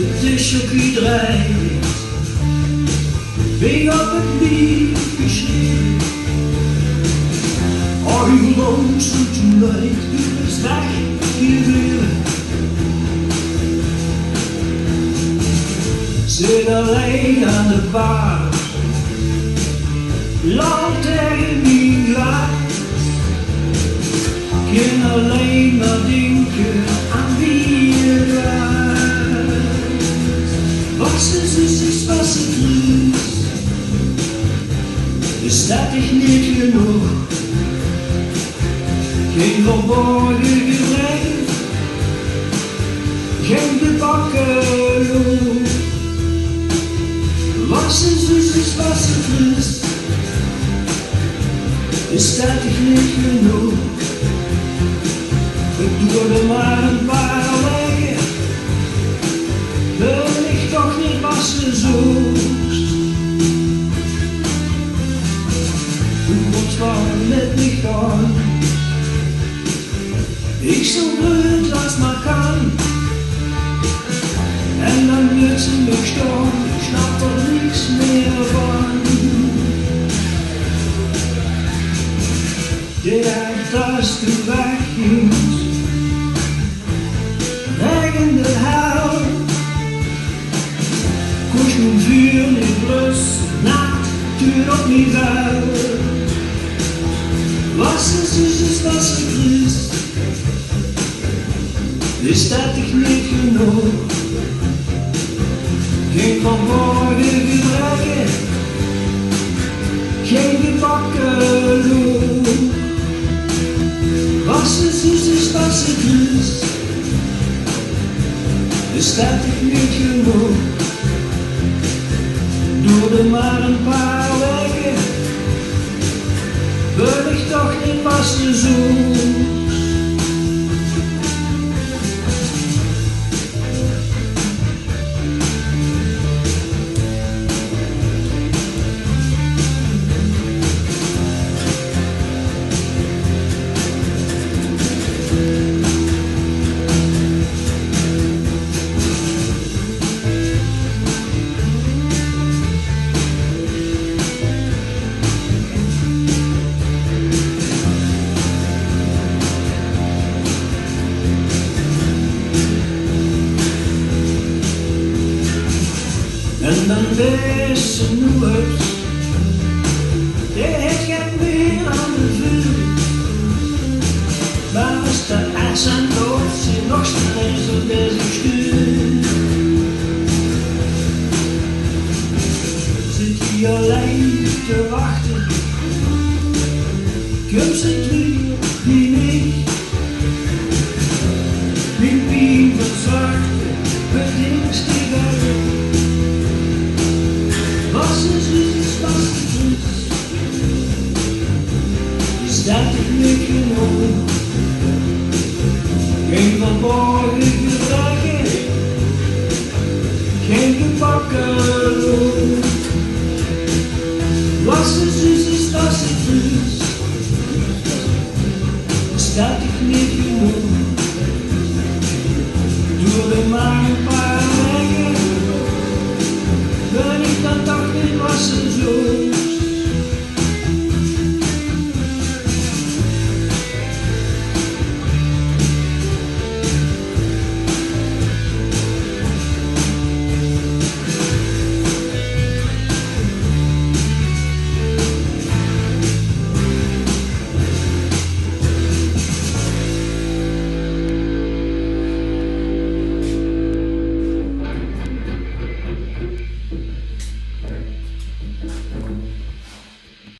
Het is chockie-draai, ben op het lief geschreven. Argeloos doet je leid, dus weg hier weer. Zit alleen aan de bar, lang tegen mijn glas. Kan alleen maar denken aan wie je was. Wassen is was het rust, is dat ik niet genoeg. Geen verborgen gebrek, geen gebakken loop. Wassen is was het rust, is dat ik niet genoeg. Ik doe er maar een paar weken, wil ik toch niet wassen zoest. U wordt van met licht aan, ik zo blöd als maar kan. En dan wird ze me staan, ik snap er niks meer van. De dag dat du wegging, regende hel. Kost mijn vuur niet plus, nacht duurt op niet wel. Wassen is was het rust, is dat ik niet genoeg. Geen verborgen gebreken, geen gebakken loop. Wassen is was het rust, is dat ik niet genoeg. Doe er maar een paar weken, wil ik toch niet wassen zoet. En dan wees ze nu uit, je heeft geen meer aan de vuur. Maar als de ijs aan dood, ze nog steeds op deze stuur. Zit hij alleen te wachten, komt ze terug, die niet. Mijn pijn verzorgde, bedienstig uit. Wassen is was het rust, is dat ik niet genoeg. Geen verborgen gebreken, geen gebakken loop. Wassen is was het rust, is dat ik niet genoeg. Doe er maar een paar weken, wil ik dan toch niet wassen zo.